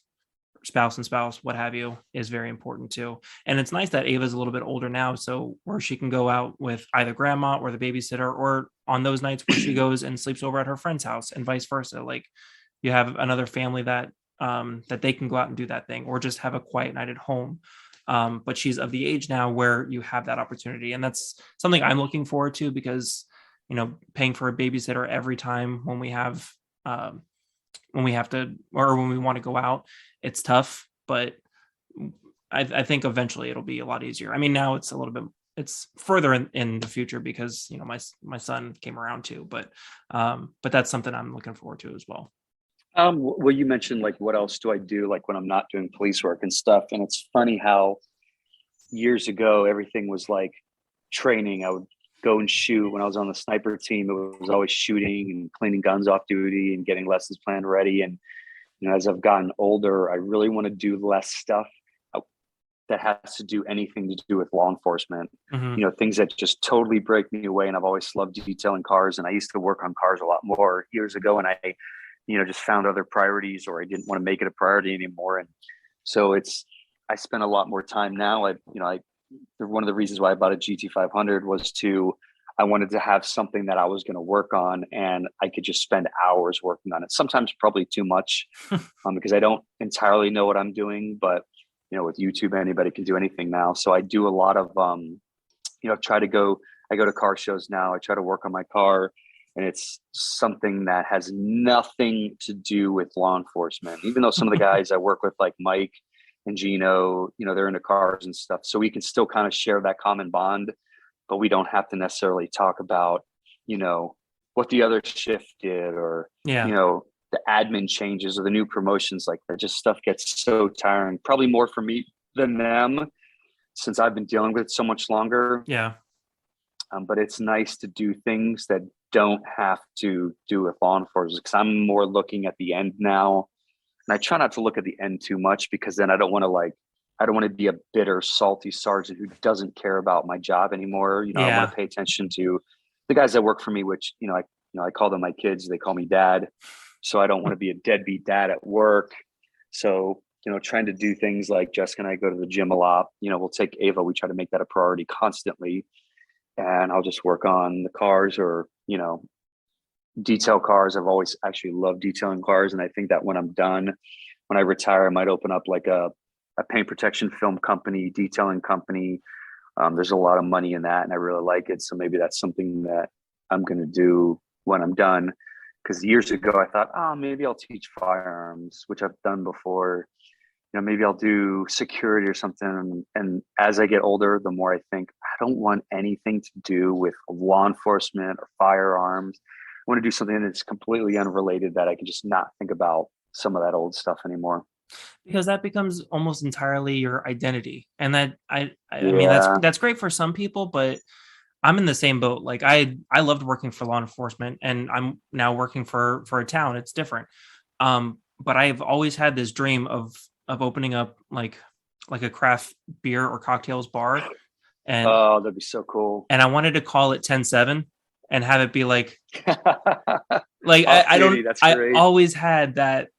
spouse and spouse, what have you, is very important too. And it's nice that Ava's a little bit older now, so where she can go out with either grandma or the babysitter, or on those nights where she goes and sleeps over at her friend's house, and vice versa. Like, you have another family that they can go out and do that thing, or just have a quiet night at home. But she's of the age now where you have that opportunity, and that's something I'm looking forward to, because paying for a babysitter every time when we have to, or when we want to go out, it's tough. But I think eventually it'll be a lot easier. I mean, now it's further in the future because my son came around too, but that's something I'm looking forward to as well. Well, you mentioned like, what else do I do like when I'm not doing police work and stuff? And it's funny how years ago everything was like training. I would go and shoot. When I was on the sniper team, it was always shooting and cleaning guns off duty and getting lessons planned ready. And as I've gotten older, I really want to do less stuff that has to do anything to do with law enforcement. Mm-hmm. Things that just totally break me away. And I've always loved detailing cars, and I used to work on cars a lot more years ago, and I just found other priorities, or I didn't want to make it a priority anymore. And so I spend a lot more time now. One of the reasons why I bought a GT500 was I wanted to have something that I was going to work on, and I could just spend hours working on it. Sometimes probably too much, because I don't entirely know what I'm doing, but with YouTube, anybody can do anything now. So I do a lot of, I go to car shows now. I try to work on my car, and it's something that has nothing to do with law enforcement. Even though some of the guys I work with, like Mike and Gino, they're into cars and stuff. So we can still kind of share that common bond, but we don't have to necessarily talk about, what the other shift did, or, the admin changes or the new promotions. Like that just stuff gets so tiring, probably more for me than them, since I've been dealing with it so much longer. Yeah. But it's nice to do things that don't have to do with law enforcement, because I'm more looking at the end now. And I try not to look at the end too much, because then I don't want to be a bitter, salty sergeant who doesn't care about my job anymore. I want to pay attention to the guys that work for me, which, I call them my kids. They call me dad. So I don't want to be a deadbeat dad at work. So, trying to do things like Jessica and I go to the gym a lot. We'll take Ava. We try to make that a priority constantly. And I'll just work on the cars, or, detail cars. I've always actually loved detailing cars. And I think that when I'm done, when I retire, I might open up like a paint protection film company, detailing company. There's a lot of money in that, and I really like it. So maybe that's something that I'm going to do when I'm done. Because years ago I thought, maybe I'll teach firearms, which I've done before. Maybe I'll do security or something. And as I get older, the more I think, I don't want anything to do with law enforcement or firearms. I want to do something that's completely unrelated, that I can just not think about some of that old stuff anymore. Because that becomes almost entirely your identity. And that I mean, that's great for some people, but I'm in the same boat. Like I loved working for law enforcement, and I'm now working for a town. It's different. But I've always had this dream of opening up like a craft beer or cocktails bar. And that'd be so cool. And I wanted to call it 10-7 and have it be like I don't, that's great. I always had that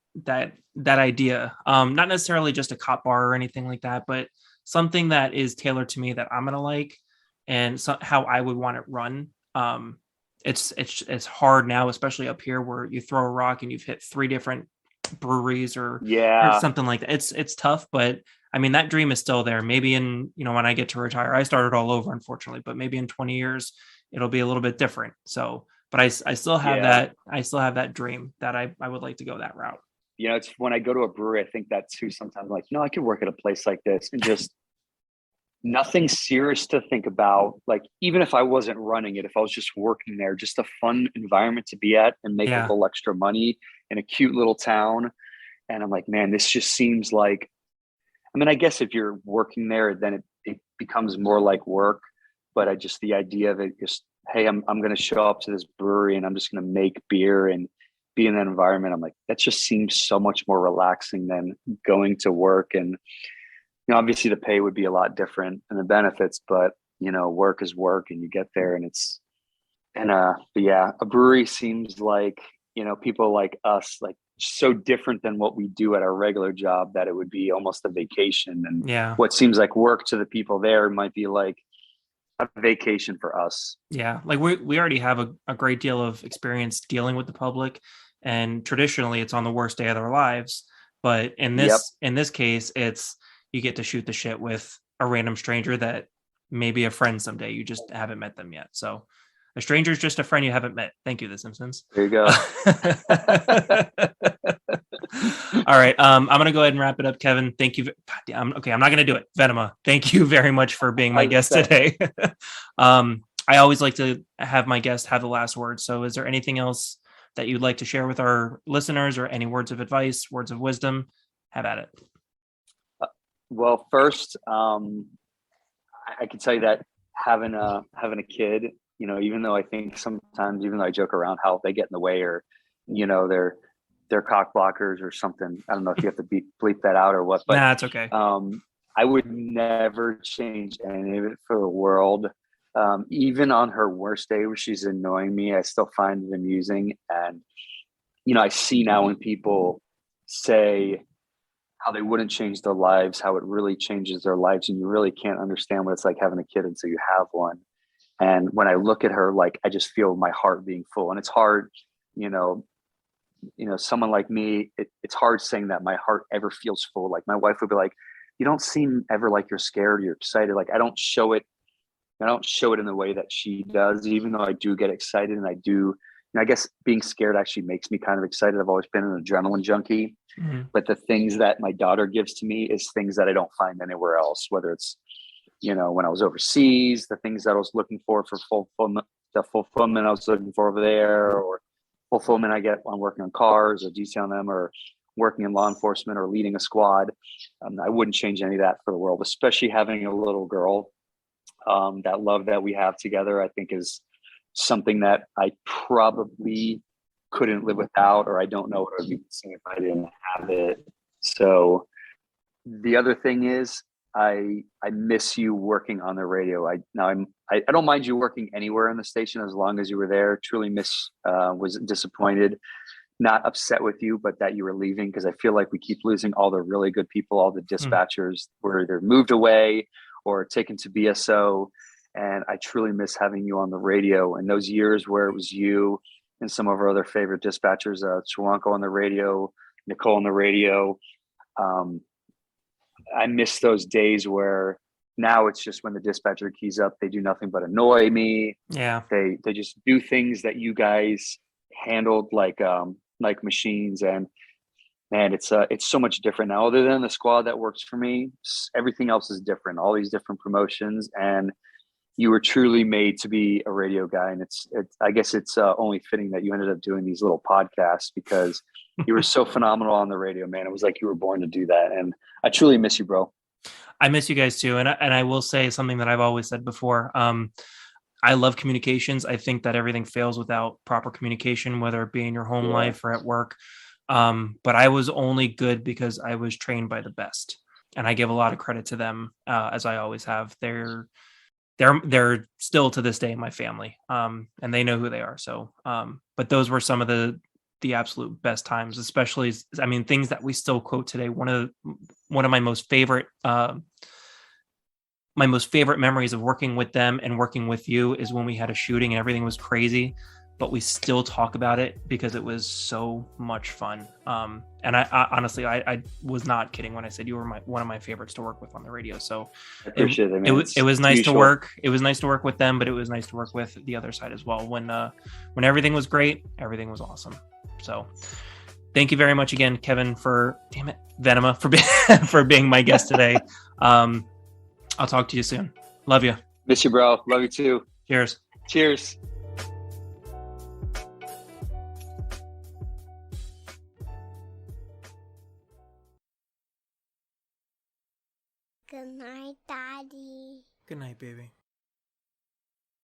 idea. Not necessarily just a cop bar or anything like that, but something that is tailored to me, that I'm going to like, and how I would want it run. it's hard now, especially up here where you throw a rock and you've hit 3 different breweries or Yeah. something like that. It's tough, but I mean, that dream is still there. Maybe in, when I get to retire, I started all over, unfortunately, but maybe in 20 years, it'll be a little bit different. So, but I still have Yeah. that dream that I would like to go that route. It's when I go to a brewery, I think that too. Sometimes I'm like, I could work at a place like this and just nothing serious to think about. Like, even if I wasn't running it, if I was just working there, just a fun environment to be at and make a Yeah. little extra money in a cute little town. And I'm like, man, this just seems like, I mean, I guess if you're working there, then it becomes more like work. But the idea of it, just, hey, I'm going to show up to this brewery and I'm just going to make beer and be in that environment. I'm like, that just seems so much more relaxing than going to work. And, obviously the pay would be a lot different and the benefits, but, work is work and you get there and but yeah, a brewery seems like, people like us, like so different than what we do at our regular job that it would be almost a vacation. And Yeah. what seems like work to the people there might be like a vacation for us. Yeah. Like we already have a great deal of experience dealing with the public, and traditionally it's on the worst day of their lives. But in this case, it's, you get to shoot the shit with a random stranger that may be a friend someday. You just haven't met them yet. So a stranger is just a friend you haven't met. Thank you, The Simpsons. There you go. All right. I'm going to go ahead and wrap it up, Kevin. Thank you. Okay. I'm not going to do it. Venema, thank you very much for being my guest today. I always like to have my guest have the last word. So is there anything else that you'd like to share with our listeners, or any words of advice, words of wisdom? Have at it. Well, first, I can tell you that having a kid, even though I think sometimes, even though I joke around how they get in the way, or, they're cock blockers or something. I don't know if you have to bleep that out or what, but nah, it's okay. I would never change any of it for the world. Even on her worst day where she's annoying me, I still find it amusing. And, I see now when people say how they wouldn't change their lives, how it really changes their lives. And you really can't understand what it's like having a kid until you have one. And when I look at her, like, I just feel my heart being full. And it's hard, someone like me, it's hard saying that my heart ever feels full. Like, my wife would be like, you don't seem ever like you're scared, you're excited. Like, I don't show it in the way that she does, even though I do get excited. And I do, I guess being scared actually makes me kind of excited. I've always been an adrenaline junkie. Mm-hmm. But the things that my daughter gives to me is things that I don't find anywhere else, whether it's, when I was overseas, the things that I was looking for fulfillment, the fulfillment I was looking for over there, or fulfillment I get on working on cars or detailing them, or working in law enforcement or leading a squad. I wouldn't change any of that for the world, especially having a little girl. That love that we have together, I think, is something that I probably couldn't live without, or I don't know what I would be missing if I didn't have it. So the other thing is, I miss you working on the radio. I don't mind you working anywhere in the station as long as you were there. Truly was disappointed, not upset with you, but that you were leaving, because I feel like we keep losing all the really good people. All the dispatchers were either moved away or taken to BSO. And I truly miss having you on the radio. And those years where it was you and some of our other favorite dispatchers, Chiwanko on the radio, Nicole on the radio. I miss those days where now it's just when the dispatcher keys up, they do nothing but annoy me. Yeah. They just do things that you guys handled like machines. And man, it's so much different now. Other than the squad that works for me, everything else is different. All these different promotions, and you were truly made to be a radio guy. And I guess it's only fitting that you ended up doing these little podcasts, because you were so phenomenal on the radio, man. It was like you were born to do that. And I truly miss you, bro. I miss you guys too. And I will say something that I've always said before. I love communications. I think that everything fails without proper communication, whether it be in your home life or at work. But I was only good because I was trained by the best. And I give a lot of credit to them, as I always have. They're still to this day my family, and they know who they are. So, but those were some of the absolute best times, especially, I mean, things that we still quote today. One of my most favorite my most favorite memories of working with them and working with you is when we had a shooting and everything was crazy, but we still talk about it because it was so much fun. And I honestly, I was not kidding when I said you were one of my favorites to work with on the radio. So I appreciate it, man. it was nice to mutual. work. It was nice to work with them, but it was nice to work with the other side as well. When everything was great, everything was awesome. So thank you very much again, Kevin, for Venema for being my guest today. I'll talk to you soon. Love you. Miss you, bro. Love you too. Cheers. Cheers. Good night, Daddy. Good night, baby.